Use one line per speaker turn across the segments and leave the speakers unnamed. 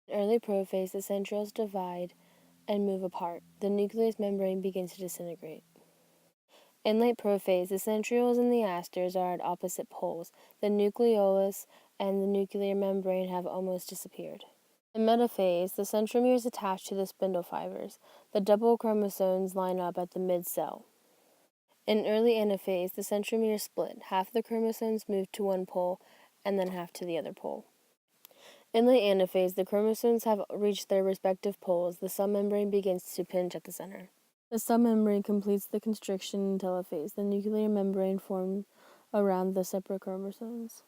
In early prophase, the centrioles divide and move apart. The nucleus membrane begins to disintegrate. In late prophase, the centrioles and the asters are at opposite poles. The nucleolus and the nuclear membrane have almost disappeared. In metaphase, the centromeres attach to the spindle fibers. The double chromosomes line up at the mid-cell. In early anaphase, the centromeres split. Half the chromosomes move to one pole and then half to the other pole. In late anaphase, the chromosomes have reached their respective poles. The cell membrane begins to pinch at the center. The cell membrane completes the constriction in telophase. The nuclear membrane forms around the separate chromosomes.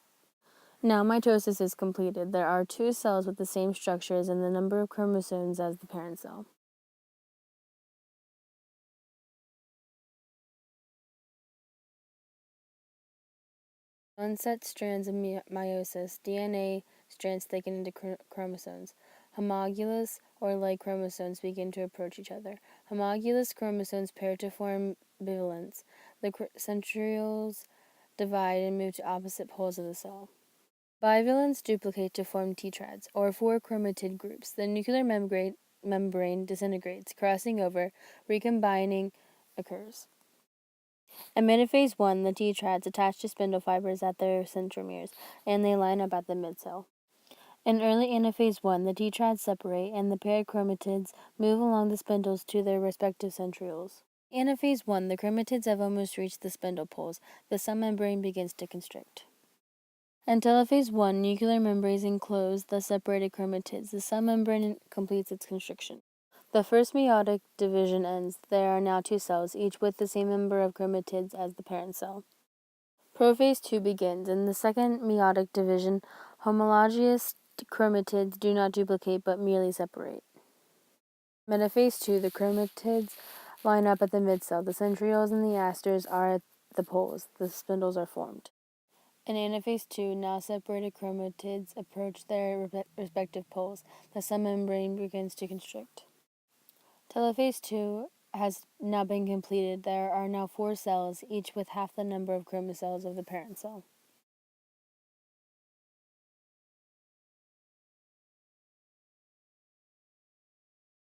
Now mitosis is completed. There are two cells with the same structures and the number of chromosomes as the parent cell. Unset strands of meiosis, DNA strands thicken into chromosomes. Homologous or like chromosomes begin to approach each other. Homologous chromosomes pair to form bivalents. The centrioles divide and move to opposite poles of the cell. Bivalents duplicate to form tetrads, or four chromatid groups. The nuclear membrane disintegrates, crossing over, recombining occurs. In metaphase 1, the tetrads attach to spindle fibers at their centromeres, and they line up at the midcell. In early anaphase 1, the tetrads separate, and the paired chromatids move along the spindles to their respective centrioles. Anaphase 1, the chromatids have almost reached the spindle poles. The cell membrane begins to constrict. In telophase 1, nuclear membranes enclose the separated chromatids. The cell membrane completes its constriction. The first meiotic division ends. There are now two cells, each with the same number of chromatids as the parent cell. Prophase 2 begins. In the second meiotic division, homologous chromatids do not duplicate but merely separate. Metaphase 2, the chromatids line up at the midcell. The centrioles and the asters are at the poles. The spindles are formed. In anaphase 2, now separated chromatids approach their respective poles. The cell membrane begins to constrict. Telophase 2 has now been completed. There are now four cells, each with half the number of chromosomes of the parent cell.